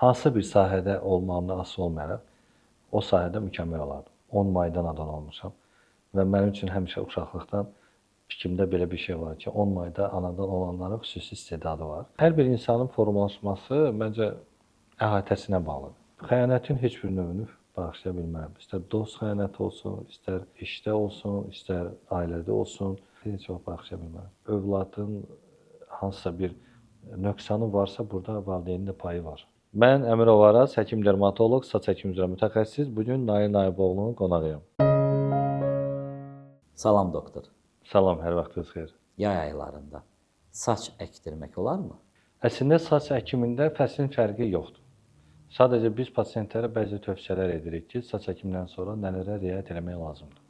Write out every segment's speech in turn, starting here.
hansı bir sahədə olmağımdan asılı olmayaraq, o sahədə mükəmməl olardım. 10 mayda anadan olmuşam və mənim üçün həmişə uşaqlıqdan fikrimdə belə bir şey var ki, 10 mayda anadan olanların xüsusi istedadı var. Hər bir insanın formalaşması məncə əhatəsinə bağlıdır. Xəyanətin heç bir növünü bağışlaya bilmərəm. İstər dost xəyanəti olsun, istər işdə olsun, istər ailədə olsun, heç vaxt bağışlaya bilmərəm. Övladın hansısa bir nöqsanı varsa, burada valideynin də payı var. Mən Əmirov Araz, həkim dermatoloq, saç həkimi üzrə mütəxəssis. Bugün Nail Nayiboğlu'nun qonağıyam. Salam doktor. Salam, hər vaxtınız xeyir. Yay aylarında saç əkdirmək olarmı? Əslində saç əkimində fəslin fərqi yoxdur. Sadəcə biz pasientlərə bəzi tövsiyələr edirik ki, saç əkimindən sonra nələrə riayət etmək lazımdır.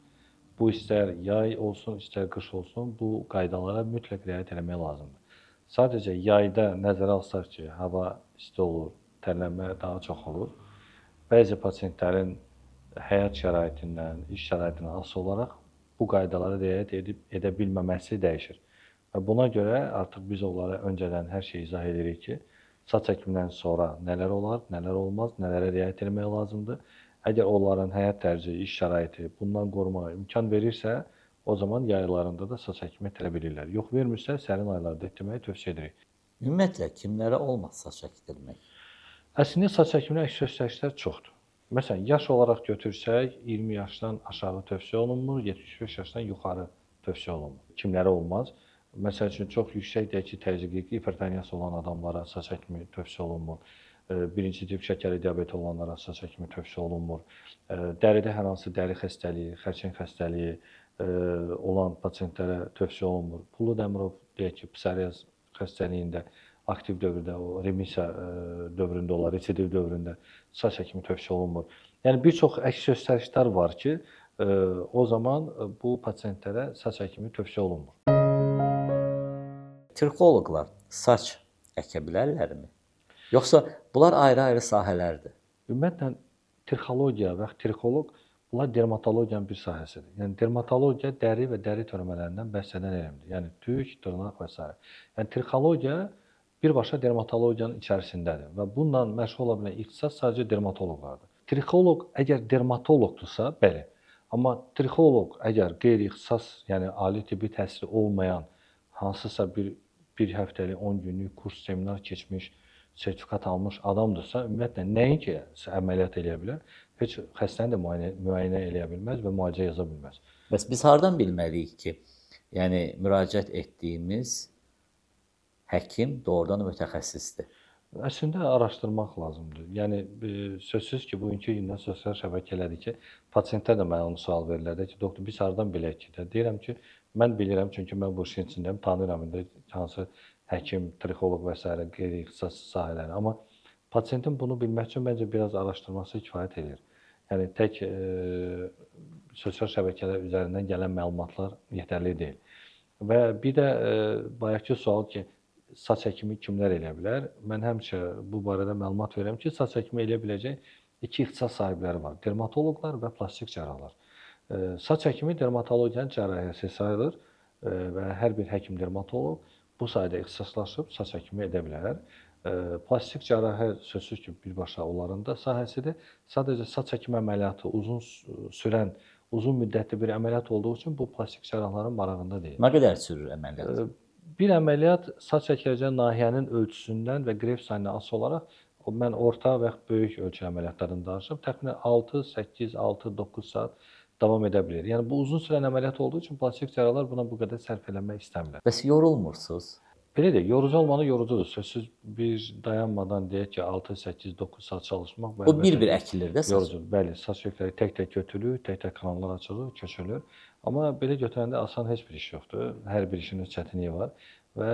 Bu istər yay olsun, istər qış olsun, bu qaydalara mütləq riayət etmək lazımdır. Sadəcə yayda nəzərə alsaq ki, hava isti olur, tərlənmə daha çox olur. Bəzi pasientlərin həyat şəraitindən, iş şəraitindən asılı olaraq bu qaydalara riayət edə bilməməsi dəyişir. Və buna görə artıq biz onlara öncədən hər şeyi izah edirik ki, saç əkimindən sonra nələr olar, nələr olmaz, nələrə riayət etmək lazımdır. Əgər onların həyat tərzi, iş şəraiti bundan qorumağa imkan verirsə, o zaman yaylarında da saç əkimi etdirə bilirlər. Yox vermirsə, sərin aylarda etdirməyi tövsiyə edirik. Ümumiyyətlə kimlərə olmaz saç əkdirmək? Əslində saç əkiminin əks göstərişləri çoxdur. Məsələn, yaş olaraq götürsək, 20 yaşdan aşağı tövsiyə olunmur, 75 yaşdan yuxarı tövsiyə olunmur. Kimlərə olmaz? Məsəl üçün, çox yüksək deyək ki, təzyiqli hipertoniyası olan adamlara saç əkimi tövsiyə olunmur. Birinci tip şəkərli diabeti olanlara saç əkimi tövsiyə olunmur. Dəridə hər hansı dəri xəstəliyi, xərçəng xəstəliyi olan pasientlərə tövsiyə olunmur. Pulu Dəmirov deyək ki, psoriaz xəstəliyində aktiv dövrdə, o remisiya dövründə olar, residiv dövründə saç əkimi tövsiyə olunmur. Yəni bir çox əks göstərişlər var ki, o zaman bu pasientlərə saç əkimi tövsiyə olunmur. Trixoloqlar saç əkə bilərlərmi? Yoxsa bunlar ayrı-ayrı sahələrdir? Ümumiyyətlə trixologiya və trixoloq bunlar dermatologiyanın bir sahəsidir. Yəni dermatologiya dəri və dəri törəmələrindən bəhs edən elmdir. Yəni tük, dırnaq və s. Yəni trixologiya birbaşa dermatologiyanın içərisindədir və bununla məşğul ola bilən ixtisas sadəcə dermatoloqlardır. Trixoloq əgər dermatoloqdursa, bəli. Amma trixoloq əgər qeyri-ixtisas, yəni ali tibbi təhsili olmayan hansısa bir həftəlik, 10 günlük kurs, seminar keçmiş, sertifikat almış adamdırsa, ümumiyyətlə nəinki əməliyyat eləyə bilər, heç xəstəni də müayinə eləyə bilməz və müalicə yaza bilməz. Bəs biz hardan bilməliyik ki, yəni müraciət etdiyimiz həkim doğrudan mütəxəssisdir? Əslində araşdırmaq lazımdır. Yəni sözsüz ki, bugünkü gündə sosial şəbəkələrdir ki, pasientlər də mənə onu sual verirlər ki, doktor biz hardan bilək ki? Deyirəm ki, mən bilirəm çünki mən bu işin içindəyəm, tanıyıram indi hansı həkim, trixoloq və s. qeyri-ixtisas sahələri. Amma pasientin bunu bilmək üçün məncə biraz araşdırması kifayət edir. Yəni tək sosial şəbəkələr üzərindən gələn məlumatlar yetərli deyil. Və bir də bayaqki sual ki, saç əkimi kimlər eləyə bilər? Mən həmişə bu barədə məlumat verirəm ki, saç əkimi eləyə biləcək iki ixtisas sahibləri var. Dermatoloqlar və plastik cərrahlar. Saç həkimi dermatologiyanın cərrahiyyəsi sayılır və hər bir həkim dermatoloq bu sahədə ixtisaslaşıb saç həkimi edə bilər. Plastik cərrahə sözsüz ki, birbaşa onların da sahəsidir. Sadəcə saç həkimi əməliyyatı uzun müddətli bir əməliyyat olduğu üçün bu plastik cərrahların marağında deyil. Nə qədər sürür əməliyyat? Bir əməliyyat saç əkiləcək nahiyənin ölçüsündən və qref sayından asılı olaraq mən orta və böyük ölçü əməliyyatlarını danışım. Təxminən 6, 8, 6, 9 saat davam edə bilir. Yəni bu uzun sürən əməliyyat olduğu üçün plastik cərrahlar buna bu qədər sərf eləmək istəmirlər. Bəs yorulmursuz? Belə deyək, yorucu olmanı yorucudur. Sözsüz bir dayanmadan deyək ki, 6, 8, 9 saat çalışmaq Bu bir-bir əkilir də saç. Yorucudur. Bəli, saç kökləri tək-tək götürülür, tək-tək kanallar açılır, köçürülür. Amma belə götürəndə asan heç bir iş yoxdur. Hər bir işin öz çətinliyi var və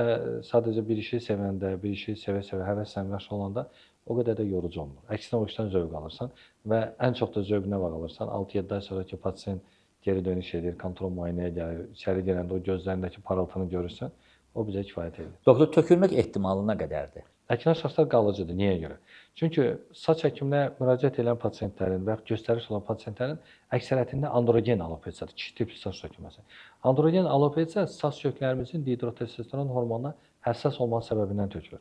sadəcə bir işi sevəndə, bir işi sevə-sevə, həvəslə məşğul olanda o qədər də yorucu olmur. Əksinə o işdən zövq alırsan və ən çox da zövq nə vaxt alırsan? 6-7 ay sonra ki, pasient geri dönüş edir, kontrol müayinəyə gəlir, içəri gələndə o gözlərindəki parıltını görürsən, o bizə kifayət edir. Doktor, tökülmək ehtimalı nə qədərdir? Əkilən saçlar qalıcıdır. Niyə görə? Çünki saç həkiminə müraciət edən pasientlərin və göstəriş olan pasientlərin əksəriyyətində androgen alopesiyadır, kişi tipli saç tökülməsi. Androgen alopesiya saç köklərimizin dihidrotestosteron hormonuna həssas olması səbəbindən tökülür.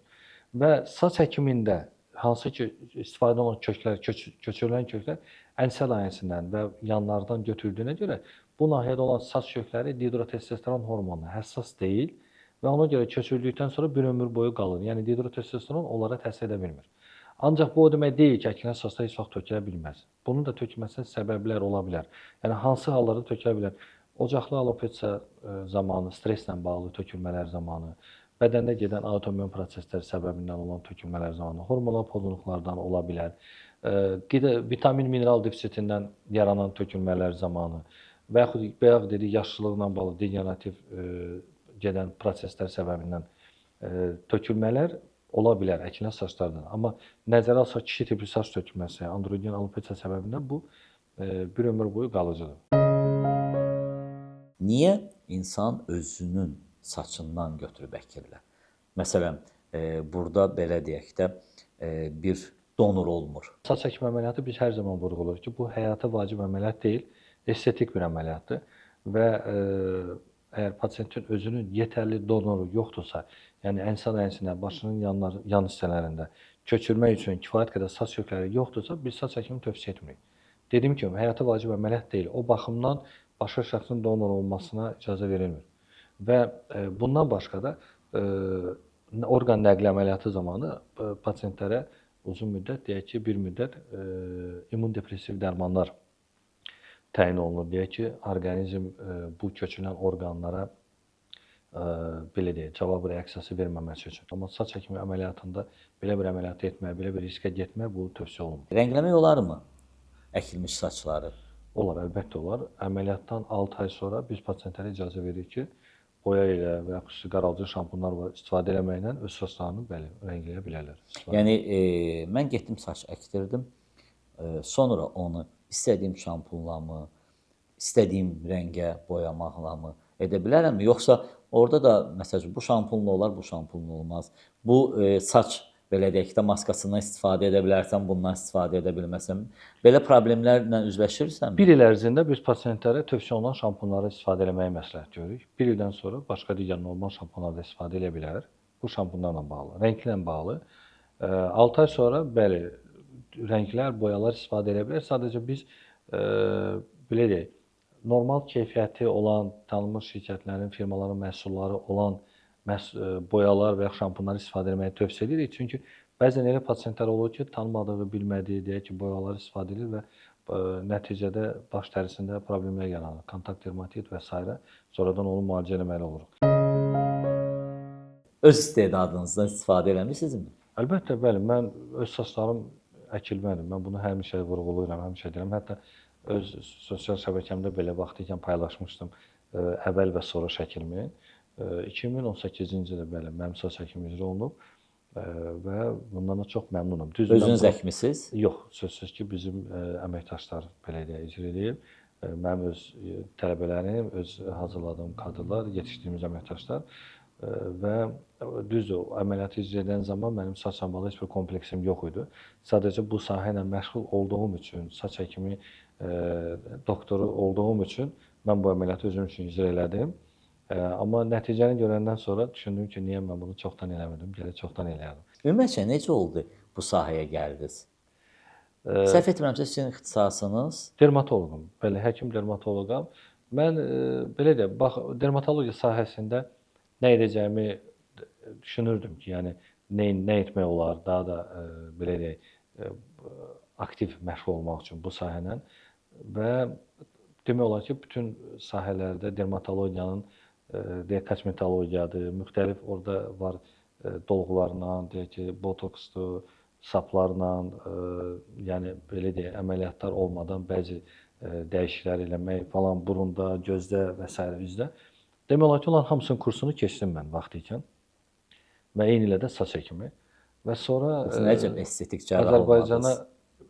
Və saç həkimində hansı ki istifadə olunan köklər, köçürülən köklər ənsəl layihəsindən və yanlardan götürüldüyünə görə bu nahiyədə olan saç kökləri dihidrotestosteron hormonuna həssas deyil və ona görə köçürüldükdən sonra bir ömür boyu qalır. Yəni dihidrotestosteron onlara təsir edə bilmir. Ancaq bu o demək deyil ki, əkilən saçlar heç vaxt tökülə bilməz. Bunun da tökülməsinə səbəblər ola bilər. Yəni hansı hallarda tökülə bilər? Ocaqlı alopesiya zamanı, stresslə bağlı tökülmələr zamanı, bədəndə gedən autoimmun proseslər səbəbindən olan tökülmələr zamanı, hormonal pozğunluqlardan ola bilər, vitamin, mineral defisitindən yaranan tökülmələr zamanı və yaxud bayaq dedik, yaşlılıqla bağlı degenerativ gedən proseslər səbəbindən tökülmələr ola bilər əkilən saçlardan. Amma nəzərə alsaq kişi tipli saç tökülməsi, androgen alopesiya səbəbindən bu bir ömür boyu qalıcıdır. Niyə insan özünün saçından götürüb əkirlər? Məsələn, burada belə deyək də bir donor olmur. Saç əkmə əməliyyatı biz hər zaman vurğuluyoruz ki, bu həyata vacib əməliyyat deyil, estetik bir əməliyyatdır və əgər pasiyentin özünün yetərli donoru yoxdursa, yəni ənsal əynisinə, başının yan hissələrində köçürmək üçün kifayət qədər saç kökləri yoxdursa, biz saç əkimini tövsiyə etmirik. Dediyim kimi, həyata vacib əməliyyat deyil. O baxımdan başqa şəxsin donor olmasına icazə verilmir. Və bundan başqa da orqan nəqli əməliyyatı zamanı pasiyentlərə uzun müddət, deyək ki, bir müddət immundepressiv dərmanlar təyin olunur. Deyək ki, orqanizm bu köçürülən orqanlara belə deyək, cavab reaksiyası verməməsi üçün. Amma saç əkimi əməliyyatında belə bir əməliyyatı etmək, belə bir riskə getmək bu tövsiyə olunmur. Rəngləmək olarmı əkilmiş saçları? Olar, əlbəttə olar. Əməliyyatdan 6 ay sonra biz pasiyentlərə icazə veririk ki, boya ilə və ya xüsusi qaraldıcı şampunlar var, istifadə eləməklə öz saçlarını bəli, rəngləyə bilərlər. Yəni mən getdim saç əkdirdim. Sonra onu istədiyim şampunla, istədiyim rəngə boyamaqla edə bilərəmmi? Yoxsa orada da məsələn bu şampunla olar, bu şampunla olmaz. Bu saç belə deyək də maskasından istifadə edə bilərsən, bundan istifadə edə bilməsən. Belə problemlərlə üzləşirsən? Bir il ərzində biz pasiyentlərə tövsiyə olunan şampunları istifadə etməyi məsləhət görürük. Bir ildən sonra başqa digər normal şampunlarla istifadə edə bilər. Bu şampunlarla bağlı, rənglə bağlı. 6 ay sonra bəli, rənglər, boyalar istifadə edə bilər. Sadəcə biz belə deyək, normal keyfiyyəti olan tanınmış şirkətlərin, firmaların məhsulları olan boyalar və ya şampunları istifadə etməyi tövsiyə edirik. Çünki bəzən elə pasiyentlər olur ki, tanımadığı, bilmədiyi, deyək ki, boyaları istifadə edir və nəticədə baş dərisində problemlər yaranır. Kontakt dermatit və s. Sonradan onu müalicə etməli oluruq. Öz istedadınızdan istifadə eləmisinizmi? Əlbəttə, bəli. Mən öz saçlarım əkilmədim. Mən bunu həmişə vurğulayıram, həmişə deyirəm. Hətta öz sosial şəbəkəmdə belə vaxtı ikən paylaşmışdım əvvəl və sonra şəklimi. 2018-ci ildə bəli, mənim saç əkimi icra olunub və bundan da çox məmnunam. Özünüz əkmisiniz? Yox, sözsüz ki, bizim əməkdaşlar belə deyə icra edir. Mənim öz tələbələrim, öz hazırladığım kadrlar, yetişdiyimiz əməkdaşlar və düzdür, əməliyyatı icra edən zaman mənim saçla bağlı heç bir kompleksim yox idi. Sadəcə bu sahə ilə məşğul olduğum üçün, saç həkimi doktoru olduğum üçün mən bu əməliyyatı özüm üçün icra elədim. Amma nəticəni görəndən sonra düşündüm ki, niyə mən bunu çoxdan eləmədim, gərək çoxdan eləyərdim. Ümumiyyətlə necə oldu bu sahəyə gəldiniz? Səhv etmirəmsə sizin ixtisasınız? Dermatoloqum. Bəli, həkim dermatoloqam. Mən belə deyək, bax dermatologiya sahəsində nə edəcəyimi düşünürdüm ki, yəni nə etmək olar, daha da belə deyək, aktiv məşğul olmaq üçün bu sahə ilə və demək olar ki, bütün sahələrdə dermatologiyanın deyək kosmetologiyadır, müxtəlif orada var dolğularla, deyək ki, botoksdur, saplarla, yəni belə deyək, əməliyyatlar olmadan bəzi dəyişikliklər eləmək falan burunda, gözdə və s. üzdə. Demək olar ki, onların hamısının kursunu keçdim mən vaxtı ikən və eyni ilə də saç həkimi və sonra Necə estetik cərrah Azərbaycana olmadınız?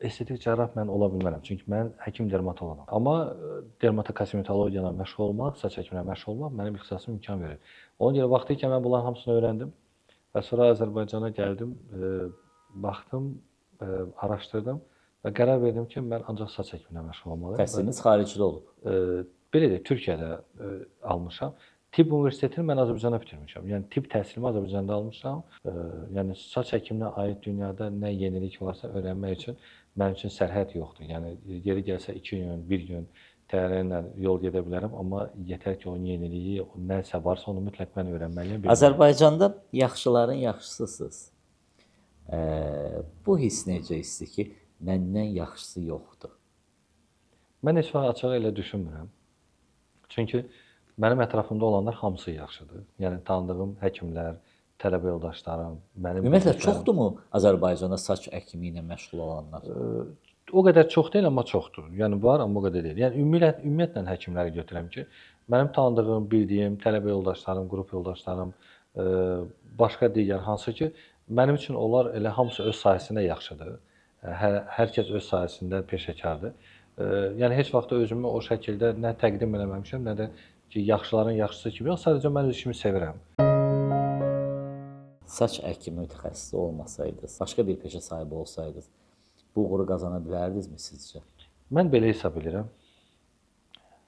estetik cərrah mən ola bilmərəm. Çünki mən həkim dermatoloqam. Amma dermatokosmetologiya ilə məşğul olmaq, saç həkimlə məşğul olmaq mənim ixtisasım imkan verir. Ona görə vaxtı ikən mən bunların hamısını öyrəndim və sonra Azərbaycana gəldim, baxdım, araşdırdım və qərar verdim ki, mən ancaq saç həkimlə məşğul olmalıyam. Təhsiliniz xaricdə olub? Belə deyək, Türkiyədə almışam. Tibb universitetini mən Azərbaycanda bitirmişəm. Yəni tibb təhsilimi Azərbaycanda almışam. Yəni saç həkiminə aid dünyada nə yenilik varsa öyrənmək üçün mənim üçün sərhəd yoxdur. Yəni yeri gəlsə 2 gün, 1 gün təyyarə ilə yol gedə bilərəm, amma yetər ki, onun yeniliyi, nəsə varsa onu mütləq mən öyrənməliyəm. bilməliyəm. Azərbaycanda yaxşıların yaxşısısınız. Bu hiss necə hissdir ki, məndən yaxşısı yoxdur? Mən heç vaxt açığı elə düşünmürəm. Çünki mənim ətrafımda olanlar hamısı yaxşıdır. Yəni tanıdığım həkimlər, tələbə yoldaşlarım, mənim Ümumiyyətlə bildiklərim- çoxdurmu Azərbaycanda saç həkimi ilə məşğul olanlar? O qədər çox deyil, amma çoxdur. Yəni var, amma o qədər deyil. Yəni ümumiyyətlə həkimləri götürəm ki, mənim tanıdığım, bildiyim tələbə yoldaşlarım, qrup yoldaşlarım, başqa digər hansı ki, mənim üçün onlar elə hamısı öz sahəsində yaxşıdır. Hər kəs öz sahəsində peşəkardır. Yəni heç vaxt özümü o şəkildə nə təqdim eləməmişəm, nə də ki, yaxşıların yaxşısı kimi yox, sadəcə mən öz işimi sevirəm. Saç həkimi mütəxəssisi olmasaydınız, başqa bir peşə sahibi olsaydınız, bu uğuru qazana bilərdinizmi sizcə? Mən belə hesab edirəm.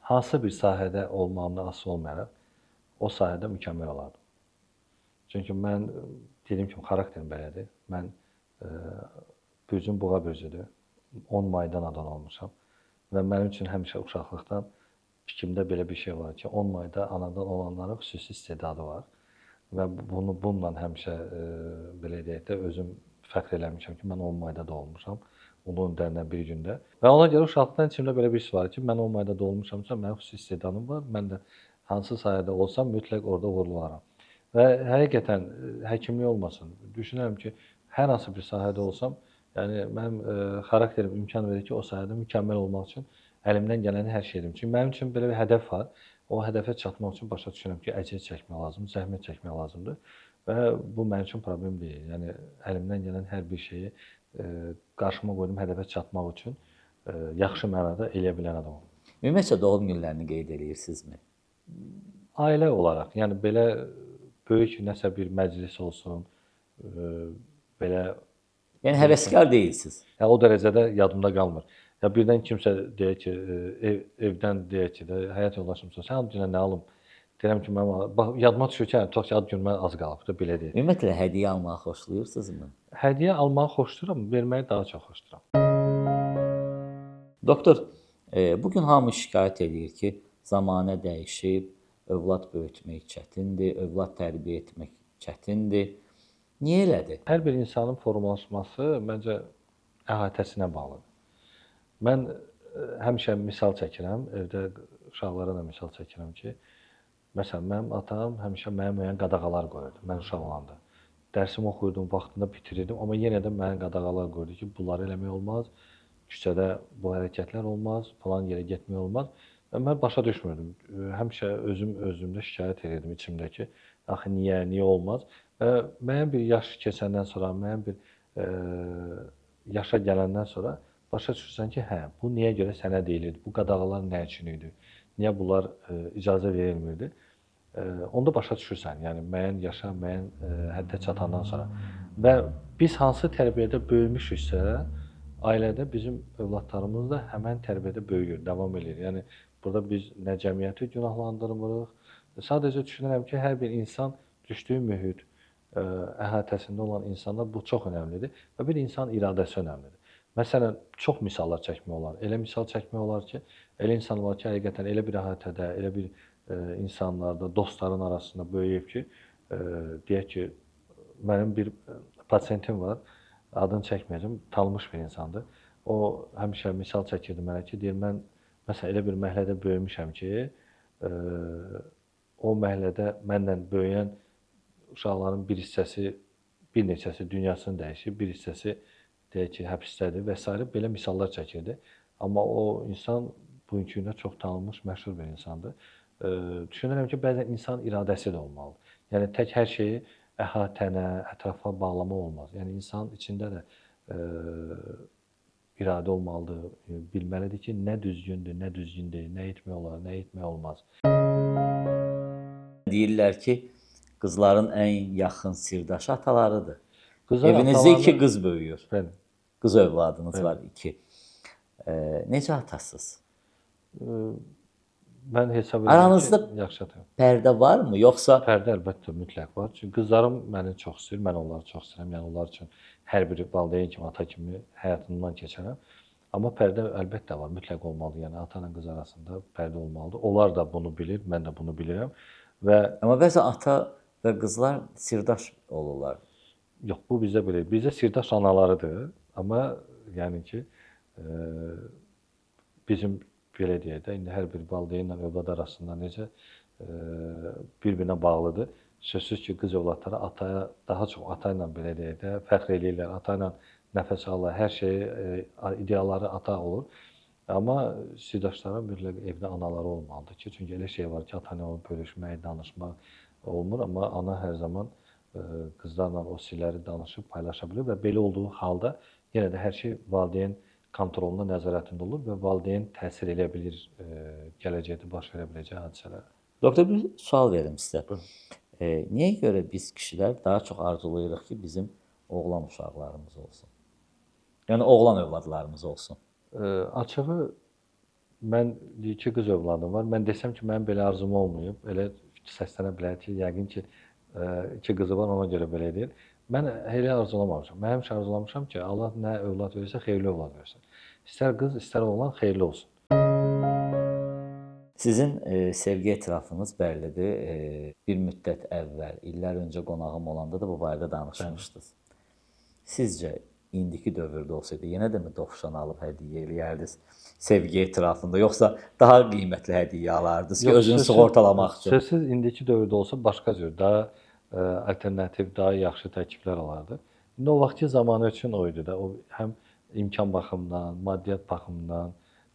Hansı bir sahədə olmağımdan asılı olmayaraq, o sahədə mükəmməl olardım. Çünki mən dediyim kimi xarakterim belədir. Mən bürcüm buğa bürcüdür. 10 mayda anadan olmuşam və mənim üçün həmişə uşaqlıqdan fikrimdə belə bir şey var ki, 10 mayda anadan olanların xüsusi istedadı var və bununla həmişə belə deyək də özüm fəxr eləmişəm ki, mən 10 mayda doğulmuşam. Ulu öndərindən bir gündə. Və ona görə uşaqlıqdan içimdə belə bir his var ki, mən 10 mayda doğulmuşamsa, mənim xüsusi istedadım var. Mən də hansı sahədə olsam mütləq orada uğurlu olaram. Və həqiqətən həkimlik olmasın. Düşünürəm ki, hər hansı bir sahədə olsam, yəni mənim xarakterim imkan verir ki, o sahədə mükəmməl olmaq üçün əlimdən gələni hər şey edim. Çünki mənim üçün belə bir hədəf var. O hədəfə çatmaq üçün başa düşürəm ki, əziyyət çəkmək lazımdır, zəhmət çəkmək lazımdır və bu mənim üçün problem deyil. Yəni əlimdən gələn hər bir şeyi qarşıma qoydum hədəfə çatmaq üçün yaxşı mənada eləyə bilən adamam. Ümumiyyətlə doğum günlərini qeyd edirsinizmi? Ailə olaraq, yəni belə böyük nəsə bir məclis olsun, belə Yəni həvəskar deyilsiniz. o dərəcədə yadımda qalmır. Ya birdən kimsə deyir ki, evdən deyir ki, də həyat yoldaşımsa, sən ad günə nə alım? Deyirəm ki, mən bax yadıma düşür ki, tutaq ki, ad günümə az qalıb da belə deyir. Ümumiyyətlə hədiyyə almağı xoşlayırsınızmı? Hədiyyə almağı xoşlayıram, verməyi daha çox xoşlayıram. Doktor, bu gün hamı şikayət edir ki, zamanə dəyişib, övlad böyütmək çətindir, övlad tərbiyə etmək çətindir. Niyə elədir? Hər bir insanın formalaşması məncə əhatəsinə bağlıdır. Mən həmişə misal çəkirəm, evdə uşaqlara da misal çəkirəm ki, məsələn, mənim atam həmişə mənə müəyyən qadağalar qoyurdu, mən uşaq olanda. Dərsimi oxuyurdum, vaxtında bitirirdim, amma yenə də mənə qadağalar qoyurdu ki, bunları eləmək olmaz, küçədə bu hərəkətlər olmaz, falan yerə getmək olmaz. Və mən başa düşmürdüm. Həmişə özümdə şikayət edirdim içimdəki, axı niyə olmaz? Və müəyyən bir yaş keçəndən sonra, müəyyən bir yaşa gələndən sonra başa düşürsən ki, hə, bu niyə görə sənə deyilirdi? Bu qadağalar nə üçün idi? Niyə bunlar icazə verilmirdi? Onda başa düşürsən, yəni müəyyən yaşa, müəyyən həddə çatandan sonra. Və biz hansı tərbiyədə böyümüşüksə, ailədə bizim övladlarımız da həmən tərbiyədə böyüyür, davam edir. Yəni burada biz nə cəmiyyəti günahlandırmırıq. Sadəcə düşünürəm ki, hər bir insan düşdüyü mühit, əhatəsində olan insanlar bu çox önəmlidir və bir insan iradəsi önəmlidir. Məsələn, çox misallar çəkmək olar. Elə misal çəkmək olar ki, elə insan var ki, həqiqətən elə bir əhatədə, elə bir insanlarda, dostların arasında böyüyüb ki, deyək ki, mənim bir pasiyentim var, adını çəkməyəcəm, tanınmış bir insandır. O həmişə misal çəkirdi mənə ki, deyir, mən məsələn elə bir məhəllədə böyümüşəm ki, o məhəllədə mənlə böyüyən uşaqların bir hissəsi, bir neçəsi dünyasını dəyişib, bir hissəsi deyək ki, həbsdədir və s. belə misallar çəkirdi. Amma o insan bugünkü gündə çox tanınmış, məşhur bir insandır. Düşünürəm ki, bəzən insan iradəsi də olmalıdır. Yəni tək hər şeyi əhatənə, ətrafa bağlamaq olmaz. Yəni insan içində də iradə olmalıdır, bilməlidir ki, nə düzgündür, nə düzgün deyil, nə etmək olar, nə etmək olmaz. Deyirlər ki, qızların ən yaxın sirdaşı atalarıdır. Qızlar Evinizdə 2 qız böyüyür. Bəli. Qız övladınız var 2. Necə atasınız? Mən hesab edirəm ki, Aranızda yaxşı atam. pərdə varmı, yoxsa Pərdə əlbəttə mütləq var. Çünki qızlarım məni çox istəyir, mən onları çox istəyirəm. Yəni onlar üçün hər biri valideyn kimi, ata kimi həyatımdan keçərəm. Amma pərdə əlbəttə var, mütləq olmalıdır. Yəni ata ilə qız arasında pərdə olmalıdır. Onlar da bunu bilir, mən də bunu bilirəm və amma bəzən ata və qızlar sirdaş olurlar. yox, bu bizdə belə. Bizdə sirdaş analarıdır, amma yəni ki, bizim belə deyək də, indi hər bir valideynlə övlad arasında necə bir-birinə bağlıdır. Sözsüz ki, qız övladları ataya daha çox ata ilə belə deyək də fəxr eləyirlər. Ata ilə nəfəs alırlar, hər şeyi idealları ata olur. Amma sirdaşların mütləq evdə anaları olmalıdır ki, çünki elə şey var ki, ata ilə onu bölüşmək, danışmaq olmur, amma ana hər zaman qızlarla o sirləri danışıb paylaşa bilir və belə olduğu halda yenə də hər şey valideyn kontrolunda, nəzarətində olur və valideyn təsir edə bilir gələcəkdə baş verə biləcək hadisələrə. Doktor, bir sual verim sizə. Buyurun. Niyə görə biz kişilər daha çox arzulayırıq ki, bizim oğlan uşaqlarımız olsun? Yəni oğlan övladlarımız olsun. Açığı mən iki qız övladım var. Mən desəm ki, mənim belə arzum olmayıb. Elə səslənə bilər ki, yəqin ki, iki qızı var, ona görə belə deyir. Mən elə arzulamamışam. Mən həmişə arzulamışam ki, Allah nə övlad verirsə, xeyirli övlad versin. İstər qız, istər oğlan xeyirli olsun. Sizin sevgi etirafınız bəllidir. Bir müddət əvvəl, illər öncə qonağım olanda da bu barədə danışmışdınız. Sizcə indiki dövrdə olsaydı, yenə də mi dovşan alıb hədiyyə eləyərdiniz sevgi etirafında, yoxsa daha qiymətli hədiyyə alardınız ki, özünü sığortalamaq üçün? Sözsüz indiki dövrdə olsa başqa cür, daha alternativ, daha yaxşı təkliflər olardı. İndi o vaxtki zamanı üçün o idi da. O həm imkan baxımından, maddiyyat baxımından,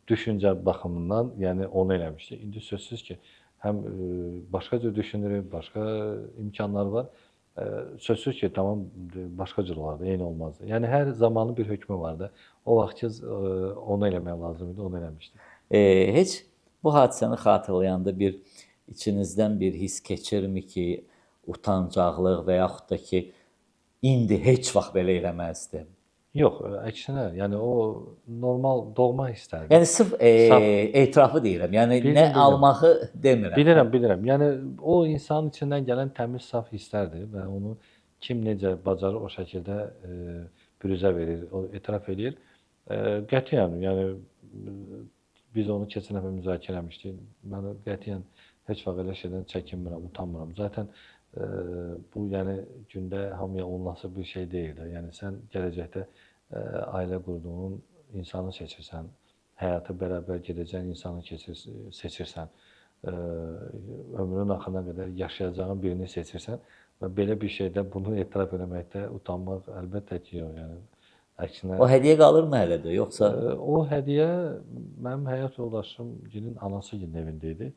düşüncə baxımından, yəni onu eləmişdi. İndi sözsüz ki, həm başqa cür düşünürük, başqa imkanlar var. Sözsüz ki, tamam başqa cür olardı, eyni olmazdı. Yəni hər zamanın bir hökmü var da. O vaxtki onu eləmək lazım idi, onu eləmişdik. Heç bu hadisəni xatırlayanda bir içinizdən bir his keçirmi ki, utancaqlıq və yaxud da ki, indi heç vaxt belə eləməzdim? Yox, əksinə, yəni o normal doğma hisslərdir. Yəni sırf etirafı deyirəm. Yəni Bildim, nə bildim. almağı demirəm. Bilirəm. Yəni o insanın içindən gələn təmiz, saf hisslərdir və onu kim necə bacarır o şəkildə büruzə verir, o etiraf eləyir. Qətiyyən, yəni biz onu keçən dəfə müzakirə etmişdik. Mən qətiyyən heç vaxt elə şeydən çəkinmirəm, utanmıram. Zaten bu yəni gündə hamıya olunası bir şey deyil də. Yəni sən gələcəkdə ailə qurduğun insanı seçirsən, həyatı bərabər gedəcəyin insanı seçirsən, ömrünün axırına qədər yaşayacağın birini seçirsən və belə bir şeydə bunu etiraf etməkdə utanmaq əlbəttə ki, yox. Yəni əksinə O hədiyyə qalırmı hələ də, yoxsa o hədiyyə mənim həyat yoldaşımın anasının evində idi.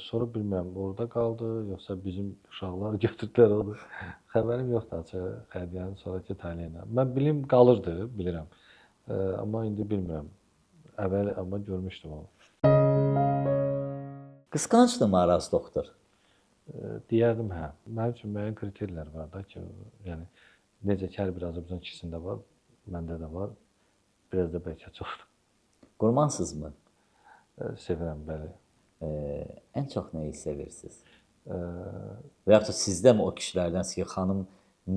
Sonra bilmirəm, orada qaldı, yoxsa bizim uşaqlar götürdülər onu. Xəbərim yoxdur açığı hədiyyənin sonrakı taleyinə. Mən bilim qalırdı, bilirəm. Amma indi bilmirəm. Əvvəl amma görmüşdüm onu. qısqancdırmı Araz doktor? Deyərdim hə. Mənim üçün müəyyən kriterlər var da ki, yəni necə ki hər bir Azərbaycan kişisində var, məndə də var. Biraz da bəlkə çoxdur. Qurmansızmı? Sevirəm, bəli. Ən çox nəyi sevirsiniz? Və yaxud da sizdəmi o kişilərdənsiniz ki, xanım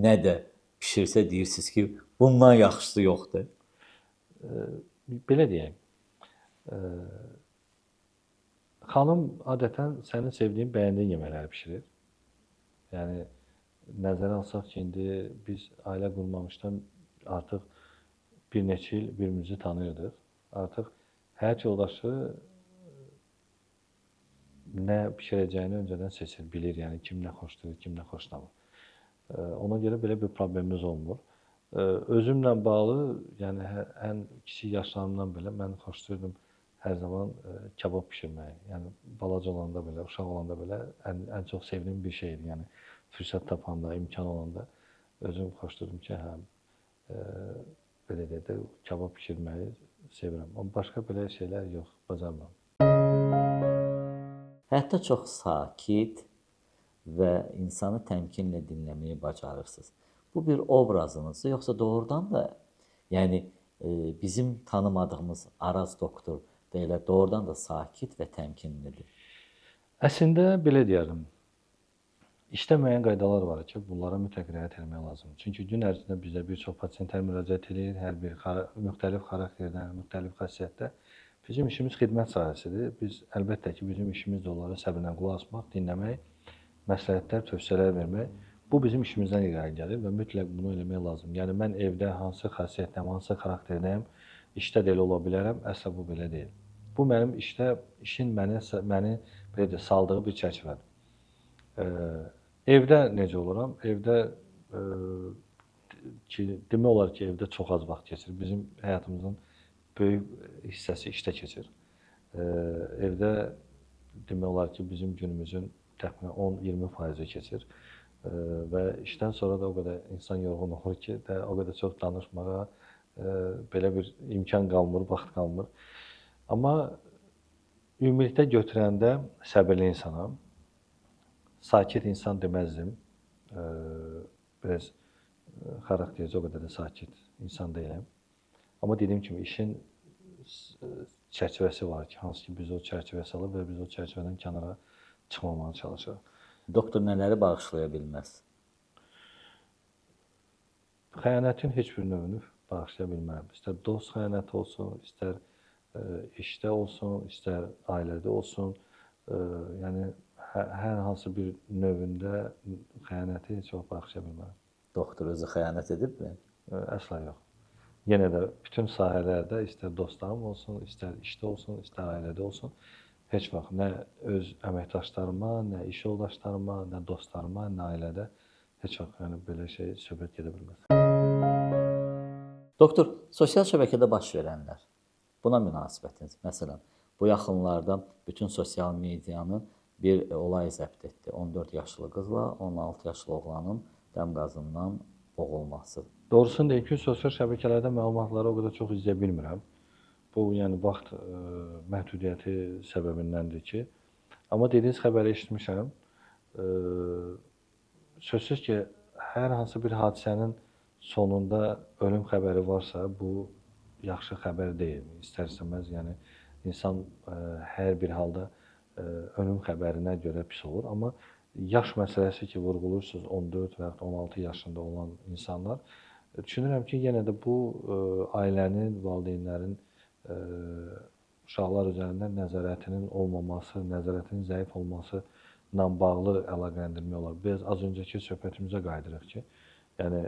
nə də bişirsə deyirsiniz ki, bundan yaxşısı yoxdur? Belə deyək. Xanım adətən sənin sevdiyin, bəyəndiyin yeməkləri bişirir. Yəni nəzərə alsaq ki, indi biz ailə qurmamışdan artıq bir neçə il bir-birimizi tanıyırdıq. Artıq həyat yoldaşı nə bişirəcəyini öncədən seçir, bilir, yəni kim nə xoşlayır, kim nə xoşlamır. Ona görə belə bir problemimiz olmur. Özümlə bağlı, yəni ən kiçik yaşlarımdan belə mən xoşlayırdım hər zaman kabab bişirməyi. Yəni balaca olanda belə, uşaq olanda belə ən çox sevdiyim bir şey idi. Yəni fürsət tapanda, imkan olanda özüm xoşlayırdım ki, belə deyək də kabab bişirməyi sevirəm. Amma başqa belə şeylər yox, bacarmıram. Həyatda çox sakit və insanı təmkinlə dinləməyi bacarırsınız. Bu bir obrazınızdır, yoxsa doğrudan da yəni bizim tanımadığımız Araz doktor də elə doğrudan da sakit və təmkinlidir. Əslində belə deyərdim. İşdə müəyyən qaydalar var ki, bunlara mütləq riayət etmək lazımdır. Çünki gün ərzində bizə bir çox pasientlər müraciət edir, hər bir müxtəlif xarakterdən, müxtəlif xəssiyyətdə. Bizim işimiz xidmət sahəsidir. Biz əlbəttə ki, bizim işimiz də onlara səbrlə qulaq asmaq, dinləmək, məsləhətlər, tövsiyələr vermək. Bu bizim işimizdən irəli gəlir və mütləq bunu eləmək lazımdır. Yəni mən evdə hansı xəssiyyətdəyəm, hansı xarakterdəyəm, işdə də elə ola bilərəm, əsla bu belə deyil. Bu mənim işin məni belə də saldığı bir çərçivədir. Evdə necə oluram? Evdə demək olar ki, evdə çox az vaxt keçir. Bizim həyatımızın böyük hissəsi işdə keçir. Evdə demək olar ki, bizim günümüzün təxminən 10-20% keçir. Və işdən sonra da o qədər insan yorğun olur ki, o qədər çox danışmağa belə bir imkan qalmır, vaxt qalmır. Amma ümumilikdə götürəndə səbirli insanam. Sakit insan deməzdim. Biraz xaraktercə o qədər də sakit insan deyiləm. Amma dediyim kimi işin çərçivəsi var ki, hansı ki biz o çərçivə salıb və biz o çərçivədən kənara çıxmamağa çalışırıq. Doktor nələri bağışlaya bilməz? Xəyanətin heç bir növünü bağışlaya bilmərəm. İstər dost xəyanəti olsun, istər işdə olsun, istər ailədə olsun. Yəni hər hansı bir növündə xəyanəti heç vaxt bağışlaya bilmərəm. Doktor özü xəyanət edibmi? Əsla yox. Yenə də bütün sahələrdə istər dostlarım olsun, istər işdə olsun, istər ailədə olsun, heç vaxt nə öz əməkdaşlarıma, nə iş yoldaşlarıma, nə dostlarıma, nə ailədə heç vaxt yəni belə şey söhbət gedə bilməz. Doktor, sosial şəbəkədə baş verənlər, buna münasibətiniz? Məsələn, bu yaxınlarda bütün sosial medianın bir olay zəbt etdi. 14 yaşlı qızla 16 yaşlı oğlanın dəm qazından boğulması. Doğrusunu deyim ki, sosial şəbəkələrdə məlumatları o qədər çox izləyə bilmirəm. Bu, yəni vaxt məhdudiyyəti səbəbindəndir ki. Amma dediyiniz xəbəri eşitmişəm. Sözsüz ki, hər hansı bir hadisənin sonunda ölüm xəbəri varsa, bu yaxşı xəbər deyil. İstər-istəməz, yəni insan hər bir halda ölüm xəbərinə görə pis olur. Amma yaş məsələsi ki, vurğulursunuz 14 və ya 16 yaşında olan insanlar, düşünürəm ki, yenə də bu ailənin, valideynlərin uşaqlar üzərində nəzarətinin olmaması, nəzarətinin zəif olması ilə bağlı əlaqələndirmək olar. Biraz az öncəki söhbətimizə qayıdırıq ki, yəni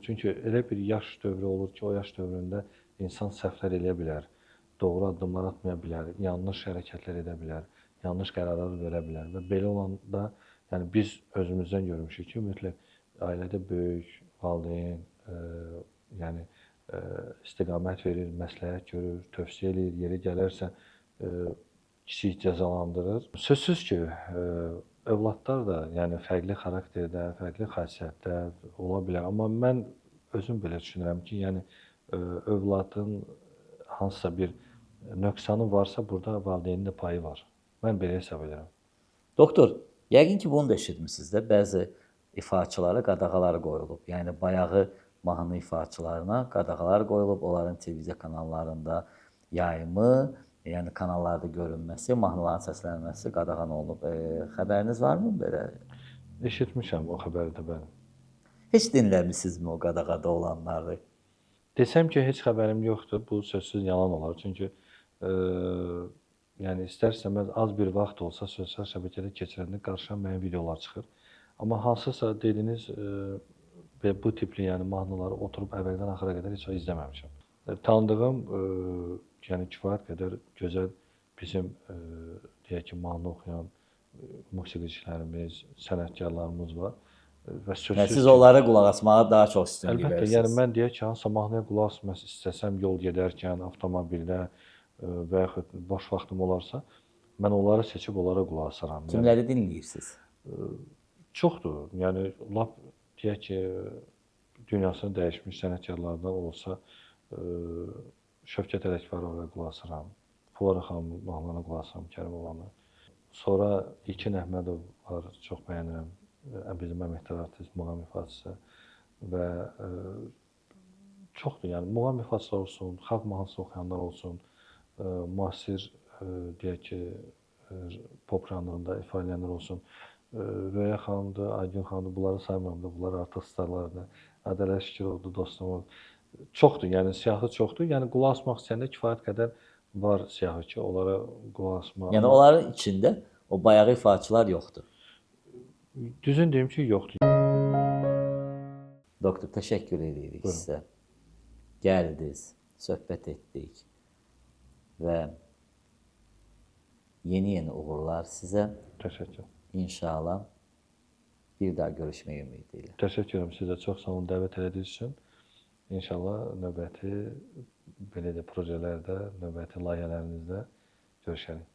çünki elə bir yaş dövrü olur ki, o yaş dövründə insan səhvlər eləyə bilər, doğru addımlar atmaya bilər, yanlış hərəkətlər edə bilər, yanlış qərarlar verə bilər və belə olanda yəni biz özümüzdən görmüşük ki, mütləq ailədə böyük valideyn yəni istiqamət verir, məsləhət görür, tövsiyə eləyir, yeri gələrsə kiçik cəzalandırır. Sözsüz ki, övladlar da yəni fərqli xarakterdə, fərqli xasiyyətdə ola bilər. Amma mən özüm belə düşünürəm ki, yəni övladın hansısa bir nöqsanı varsa, burada valideynin də payı var. Mən belə hesab edirəm. Doktor, yəqin ki, bunu da eşitmisiniz də, bəzi ifaçılara qadağalar qoyulub. Yəni bayağı mahnı ifaçılarına qadağalar qoyulub, onların televiziya kanallarında yayımı, yəni kanallarda görünməsi, mahnıların səslənməsi qadağan olunub. Xəbəriniz varmı belə? Eşitmişəm o xəbəri də bəli. Heç dinləmisinizmi o qadağada olanları? Desəm ki, heç xəbərim yoxdur, bu sözsüz yalan olar. Çünki yəni istər-istəməz az bir vaxt olsa sosial şəbəkədə keçirəndə qarşıma müəyyən videolar çıxır. Amma hansısa dediyiniz və bu tipli yəni mahnıları oturub əvvəldən axıra qədər heç vaxt izləməmişəm. Tanıdığım yəni kifayət qədər gözəl bizim deyək ki, mahnı oxuyan musiqiçilərimiz, sənətkarlarımız var və sözsüz Siz onlara qulaq asmağa daha çox üstünlük əlbəttə, verirsiniz. yəni mən deyək ki, hansısa mahnıya qulaq asmaq istəsəm yol gedərkən, avtomobildə və yaxud boş vaxtım olarsa, mən onları seçib onlara qulaq asaram. Kimləri dinləyirsiniz? Çoxdur. Yəni lap deyək ki, dünyasını dəyişmiş sənətkarlardan olsa, Şövkət Ələkbərova qulaq asaram, Fuara xanımın mahnılarına qulaq asaram, Kərimovanı. Sonra İlkin Əhmədov var, çox bəyənirəm. Bizim əməkdar artist, muğam ifaçısı və çoxdur. Yəni muğam ifaçılar olsun, xalq mahnısı oxuyanlar olsun, müasir deyək ki, pop janrında ifa edənlər olsun. Röya xanımdır, Aygün xanımdır, bunları saymıram da, bunlar artıq starlardır. Ədələ Şükurovdur, dostum. Çoxdur, yəni siyahı çoxdur. Yəni qulaq asmaq istəyəndə kifayət qədər var siyahı ki, onlara qulaq asmaq. Yəni onların içində o bayağı ifaçılar yoxdur. Düzün deyim ki, yoxdur. Doktor, təşəkkür edirik sizə. Gəldiniz, söhbət etdik və yeni uğurlar sizə. Təşəkkür. İnşallah bir daha görüşmək ümidi ilə. Təşəkkür edirəm sizə. Çox sağ olun dəvət etdiyiniz üçün. İnşallah növbəti belə də projelərdə, növbəti layihələrinizdə görüşərik.